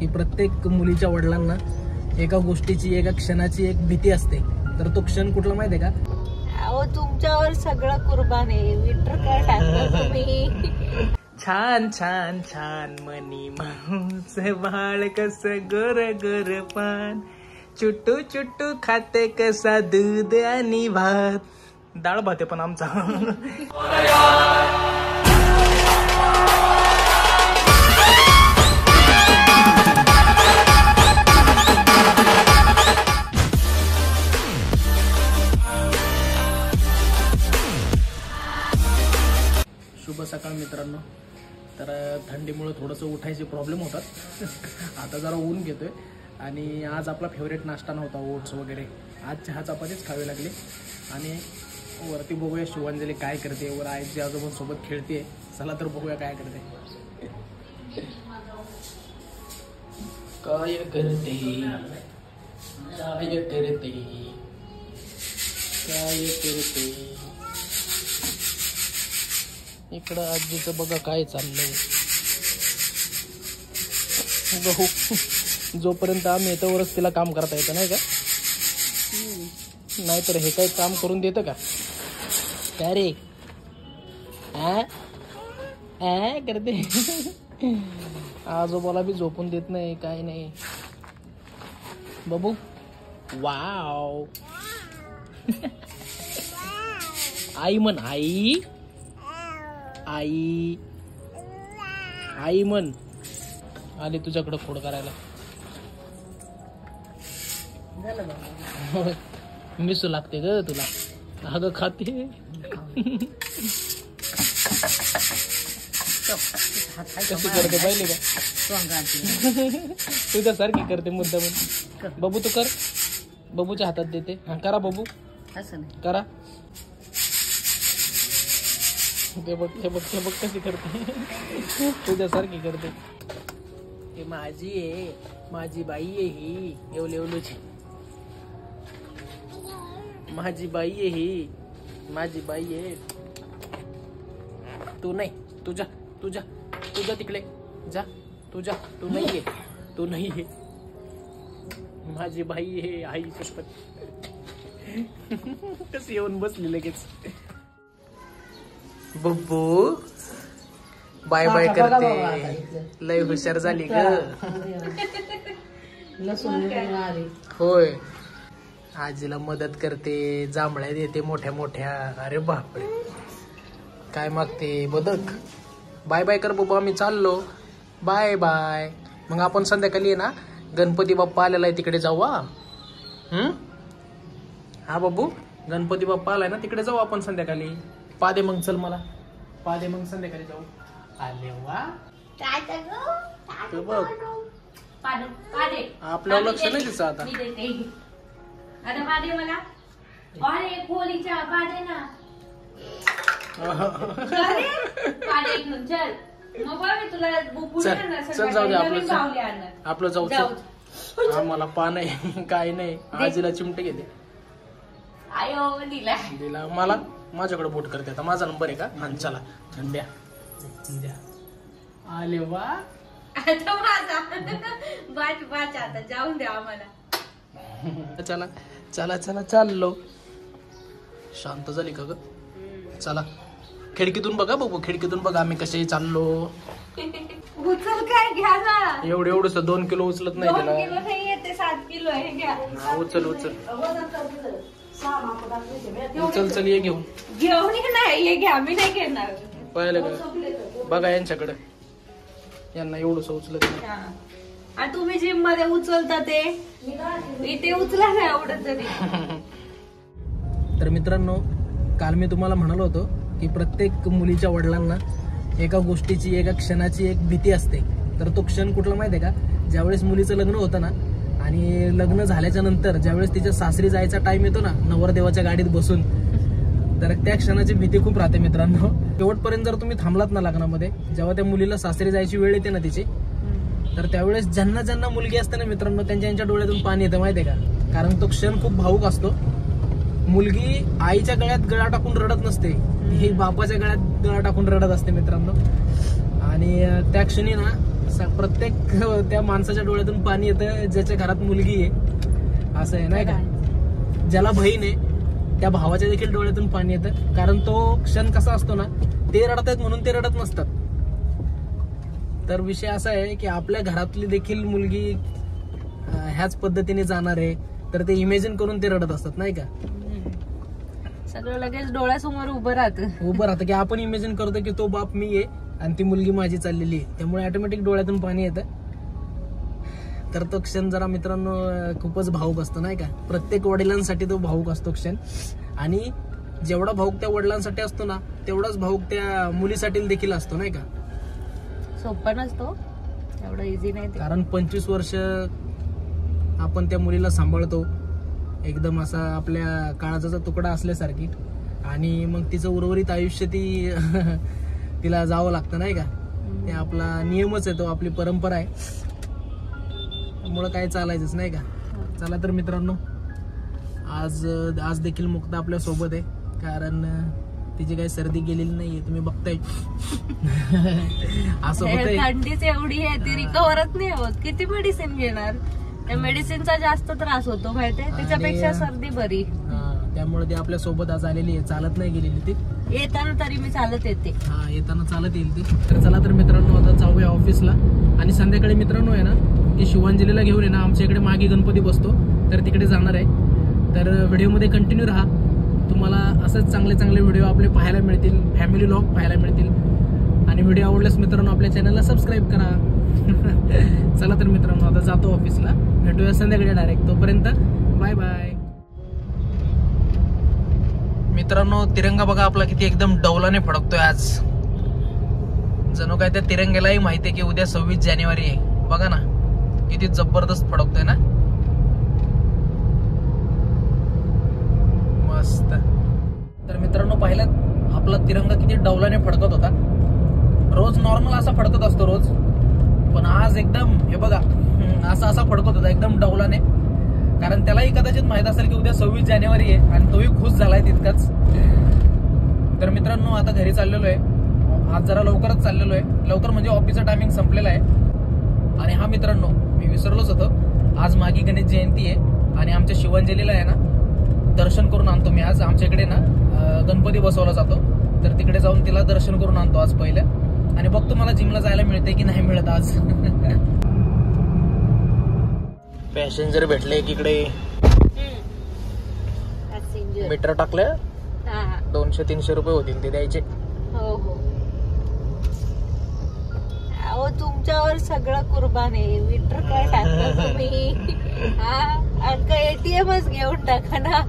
की प्रत्येक मुलीच्या वडिलांना एका गोष्टीची, एका क्षणाची एक भीती असते. तर तो क्षण कुठला माहितीये का? अहो तुमच्यावर सगळं कुर्बान आहे. विटर काय टाकता तुम्ही? छान छान छान मनी माऊस बाळ कस गोर गोर पान, चुटू चुटू खाते कसा दूध आणि भात. डाळ भात आहे पण आमचा. शुभ सकाळ मित्रांनो. तर थंडीमुळे थोडंसं उठायचे प्रॉब्लेम होतात. आता जरा ऊन घेतोय आणि आज आपला फेवरेट नाश्ता नव्हता, ओट्स वगैरे. आज चहा चपातीच खावी लागली. आणि वरती बघूया शिवांजली काय करते, वर आईची आजोबांसोबत खेळते. चला तर बघूया काय करते. काय करते काय करते काय करते. इकडं आजीचं बघा काय चाललंय. गहू जोपर्यंत आम्ही येतोवरच तिला काम करता येतं नाही का? नाहीतर हे काही काम करून देतं का? काय रे करते. आजोबाला बी झोपून देत नाही, काय नाही. बाबू वाव. आई म्हण, आई आई आई म्हण. आली तुझ्याकडे खोड करायला. मिसू लागते ग तुला. अगं खाते. कशी करते पाहिली का? तुझ्यासारखी करते मुद्दा म्हणून. बबू तू कर. बबूच्या हातात देते. हा करा बबू, असं नाही करा. ते बघ ते बघ ते बघ कशी करते. तुझ्यासारखी करते. हे माझी आहे, माझी बाई आहे ही. एवढीची माझी बाई आहे ही. माझी बाई आहे. तू नाही, तुझ्या तुझ्या तुझ्या तिकडे जा. तुझ्या तू नाही आहे, तू नाही आहे. माझी बाई आहे. आई शपथ. कशी येऊन बसली लगेच. बब्बू बाय बाय करते. लय हुशार झाली ग. होय. आजीला मदत करते, जांभळ्या देते मोठ्या मोठ्या. अरे बापरे, काय मागते बदक. बाय बाय कर बब्बू, आम्ही चाललो. Bye bye. मग आपण संध्याकाळी आहे ना, गणपती बाप्पा आलेला आहे तिकडे जाऊ. हा बब्बू, गणपती बाप्पा आलाय ना, तिकडे जाऊ आपण संध्याकाळी. पादे मग चल मला. पादे मग संध्याकाळी जाऊ. आले वा. बघ आपलं लक्ष नाही दिसत आता. मला अरे खोलीच्या पादे ना. चल जाऊ दे आपलं जाऊ. आम्हाला पान आहे काय नाही. आजीला चिमटे घेते. दिला मला. माझ्याकडे बोट करते आता. माझा नंबर आहे का? हा चला द्या द्या. आले वा. आता माझा बाच आता जाऊन द्या आम्हाला. चला चला चला चाललो. शांत झाली का ग? चला खिडकीतून बघा बघू. खिडकीतून बघा आम्ही कसे चाललो. उचल काय घ्या ना. एवढं 2 किलो उचलत नाही त्याला. 2 किलो नाही येते, 7 किलो आहे. घ्या. उचल उचल उचल. चल ये घेऊन. घेऊन नाही ये घ्या. मी नाही घेणार. पाहिलं का? बघा यांच्याकडे. यांना एवढंच उचलत नाही. तुम्ही जिम मध्ये उचलता ते इथे उचला नाही आवडत तरी. तर मित्रांनो, काल मी तुम्हाला म्हणालो होतो की प्रत्येक मुलीच्या वडिलांना एका गोष्टीची, एका क्षणाची एक भीती असते. तर तो क्षण कुठला माहितीये का? ज्यावेळेस मुलीचं लग्न होतं ना, आणि लग्न झाल्याच्या नंतर ज्यावेळेस तिच्या सासरी जायचा टाइम येतो ना, नवरदेवाच्या गाडीत बसून, तर त्या क्षणाची भीती खूप राहते मित्रांनो. शेवटपर्यंत जर तुम्ही थांबलात ना लग्नामध्ये, जेव्हा त्या मुलीला सासरी जायची वेळ येते ना तिची, तर त्यावेळेस ज्यांना ज्यांना मुलगी असते ना मित्रांनो, त्यांच्या डोळ्यातून पाणी येतं माहितीये का? कारण तो क्षण खूप भावूक असतो. मुलगी आईच्या गळ्यात गळा टाकून रडत नसते, ही बापाच्या गळ्यात गळा टाकून रडत असते मित्रांनो. आणि त्या क्षणी ना प्रत्येक त्या माणसाच्या डोळ्यातून पाणी येतं ज्याच्या घरात मुलगी आहे, असं आहे नाही का. ज्याला बहीण आहे त्या भावाच्या देखील डोळ्यातून पाणी येतं, कारण तो क्षण कसा असतो ना, ते रडतात म्हणून ते रडत नसतात. तर विषय असा आहे की आपल्या घरातली देखील मुलगी ह्याच पद्धतीने जाणार आहे, तर ते इमॅजिन करून ते रडत असतात नाही का. सगळं लगेच डोळ्यासमोर उभं राहतं की आपण इमॅजिन करतो की तो बाप मी आहे आणि ती मुलगी माझी चाललेली आहे, त्यामुळे ऑटोमॅटिक डोळ्यातून पाणी येतं. तर तो क्षण जरा मित्रांनो खूपच भावूक असतो नाही का. प्रत्येक वडिलांसाठी तो भावूक असतो क्षण, आणि जेवढा भावूक त्या वडिलांसाठी असतो ना, तेवढाच भावूक त्या मुलीसाठी देखील असतो नाही का. सोपा नसतो, एवढं इझी नाही ते. कारण 25 वर्ष आपण त्या मुलीला सांभाळतो एकदम असा आपल्या काळजाचा तुकडा असल्यासारखी, आणि मग तिचं उर्वरित आयुष्य तिला जावं लागतं नाही का. ते आपला नियमच आहे, तो आपली परंपरा आहे, त्यामुळं काय चालायचंच नाही का. चला तर मित्रांनो, आज देखील मुक्ता आपल्या सोबत आहे, कारण तिची काही सर्दी गेलेली नाहीये, तुम्ही बघताय. असं होतंय, थंडीच एवढी आहे ती रिकव्हरच नाही होत. किती मेडिसिन घेणार, त्या मेडिसिनचा जास्त त्रास होतो माहितीये, त्याच्यापेक्षा सर्दी बरी. त्यामुळे ती आपल्या सोबत आज आलेली आहे, चालत नाही गेलेली ती. येताना तरी मी चालत येते. हा, येताना चालत येईल ती. तर चला तर मित्रांनो, आता जाऊया ऑफिसला, आणि संध्याकाळी मित्रांनो आहे ना की शिवांजलीला घेऊन आहे ना, आमच्या इकडे मागे गणपती बसतो, तर तिकडे जाणार आहे. तर व्हिडिओमध्ये कंटिन्यू राहा, तुम्हाला असंच चांगले चांगले व्हिडिओ आपले पाहायला मिळतील, फॅमिली व्लॉग पाहायला मिळतील. आणि व्हिडिओ आवडल्यास मित्रांनो आपल्या चॅनलला सबस्क्राईब करा. चला तर मित्रांनो, आता जातो ऑफिसला, भेटूया संध्याकाळी डायरेक्ट. तोपर्यंत बाय बाय. मित्रांनो, तिरंगा बघा आपला किती एकदम डौलाने फडकतोय आज. जणू काय त्या तिरंग्यालाही माहिती आहे की उद्या 26 जानेवारी आहे. बघा ना किती जबरदस्त फडकतोय ना, मस्त. तर मित्रांनो, पाहिलं आपला तिरंगा किती डौलाने फडकत होता. रोज नॉर्मल असा फडकत असतो रोज, पण आज एकदम हे बघा असा फडकत होता एकदम डौलाने, कारण त्यालाही कदाचित माहित असेल की उद्या 26 जानेवारी आहे, आणि तोही खुश झालाय तितकाच. तर मित्रांनो, आता घरी चाललेलो आहे. आज जरा लवकरच चाललेलो आहे, लवकर म्हणजे ऑफिसचा टायमिंग संपलेला आहे. आणि हा मित्रांनो, मी विसरलोच होतो, आज मागी गणेश जयंती आहे, आणि आमच्या शिवांजलीला आहे ना दर्शन करून आणतो मी आज. आमच्या इकडे ना गणपती बसवला जातो, तर तिकडे जाऊन तिला दर्शन करून आणतो आज पहिलं, आणि बघतो मला जिमला जायला मिळते की नाही मिळत आज. पॅसेंजर भेटले एकीकडे, मीटर टाकलं, 200-300 रुपये होतील ते द्यायचे. हो हो, अहो तुमच्यावर सगळं कुर्बान आहे. मीटर काय टाकता तुम्ही, हा एटीएमच घेऊन टाका ना.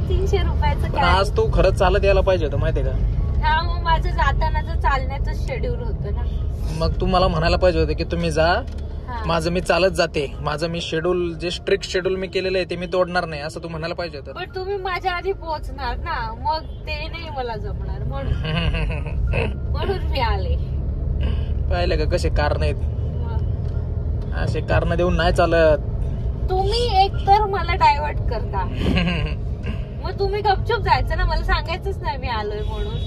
300 रुपयाचं काय. आज तू खरंच चालत यायला पाहिजे होतं माहितीये का. हा, मग माझं जातानाच चालण्याचं शेड्यूल होतं ना. मग तू मला म्हणायला पाहिजे होतं की तुम्ही जा, माझं मी चालत जाते, माझं मी शेड्यूल, जे स्ट्रिक्ट शेड्यूल मी केलेलं आहे ते मी तोडणार नाही, असं तू म्हणायला पाहिजे होतं. पण तुम्ही माझ्या आधी पोहोचणार ना, मग ते नाही मला जमणार, म्हणून मी आले. पाहिलं का कसे कारण आहेत, असे कारण देऊन नाही चालत. तुम्ही एकतर मला डायव्हर्ट करता, मग तुम्ही गपचूप जायचं ना, मला सांगायचंच नाही मी आलोय म्हणून.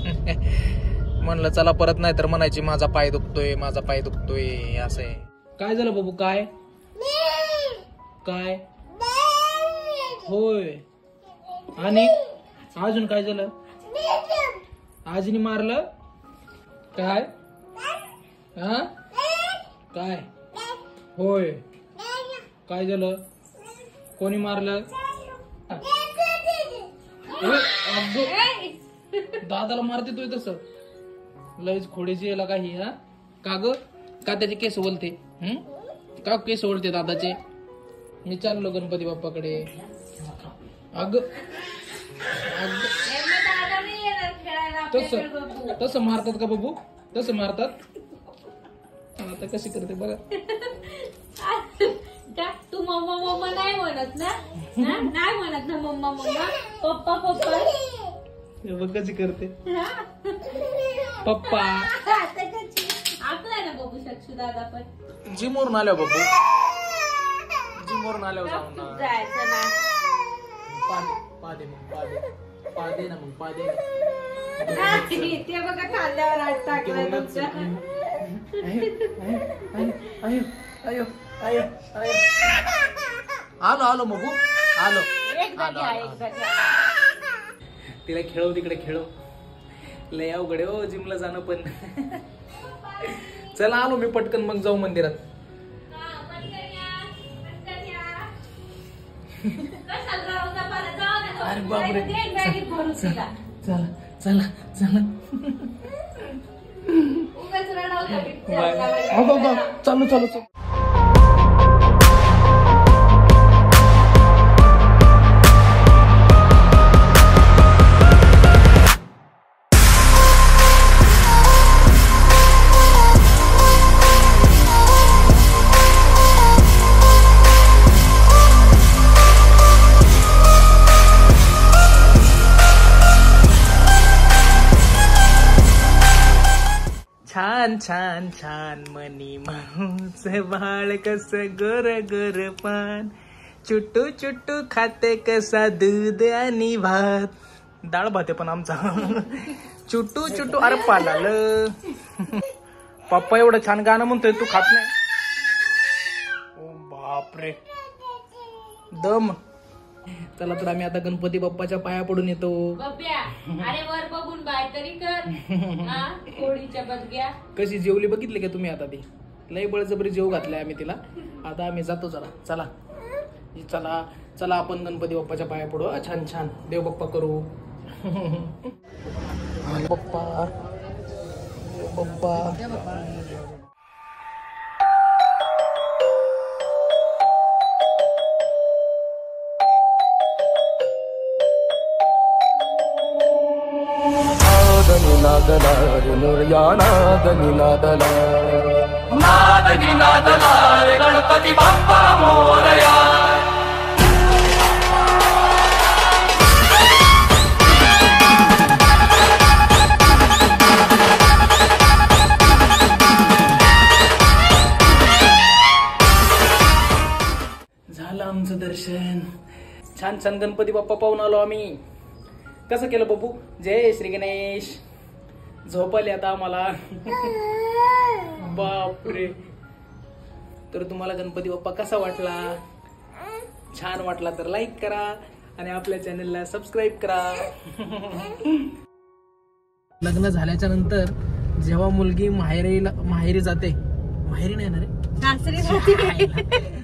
म्हणलं चला परत, नाही तर म्हणायची माझा पाय दुखतोय, माझा पाय दुखतोय, असं आहे. काय झालं बाबू, काय काय होय, आणि अजून काय झालं, आजीने मारलं काय, हा काय होय, काय झालं, कोणी मारलं, दादाला मारते तोय तसं, लयच खोडीची याला काही. हा का ग, का त्याचे केस ओलते, का केस ओलते दादाचे. मी चाललो गणपती बाप्पाकडे. अग तसं मारतात का बाबू, तसं मारतात. आता कशी करते बघा. तू मम्मा मम्मा नाही म्हणत ना, नाही म्हणत ना मम्मा मम्मा, पप्पा पप्पा. बघ कशी करते पप्पा. आपला ना बघू शकतो दादा, पण जिमवरून आल्या बाबू, जिमवरून आल्यावर जाऊन ना जायचं ना. पादे मग पादे ना, मग पादे. ते बघा खाल्ल्यावर आत टाकलं तुमच्या. आयो आयो आयो आलो आलो मगू आलो. एकदा घ्या, एकदा घ्या. तिला खेळव तिकडे खेळव. लय अवघड आहे हो जिमला जाणं पण. चला आलो मी पटकन मग जाऊ मंदिरात. अरे बापरे चला चला चला चालू चालू चालू. छान छान छान मनी माऊच बाळ कस गोर गोर पान चुटू चुटू खाते कसा दूध आणि भात. डाळ भात आहे पण आमचा. चुटू चुटू अरे पालाल. पप्पा एवढं छान गाणं म्हणतोय तू खात नाही. ओ बापरे दम. चला तर आम्ही आता गणपती बाप्पाच्या पाया पडून येतो. बब्या, अरे वर बघून बाय तरी कर. कोळीच्या बदग्या कशी जेवली बघितली का तुम्ही? आता ती लय बळजबरी जेव घातलाय आम्ही तिला. आता आम्ही जातो जरा. चला चला चला आपण गणपती बाप्पाच्या पाया पडू. छान छान देव बाप्पा करू. बाप्पा बाप्पा गणपती बाप्पा मोरया. झालं आमचं दर्शन. छान छान गणपती बाप्पा पाहून आलो आम्ही. कसं केलं बबू? जय श्री गणेश. झोपले आता आम्हाला. बापरे. तर तुम्हाला गणपती बाप्पा कसा वाटला? छान वाटला तर लाईक करा आणि आपल्या चॅनलला सबस्क्राईब करा. लग्न झाल्याच्या नंतर जेव्हा मुलगी माहेरी जाते, माहेरी नाही ना रे, सासरी जाते.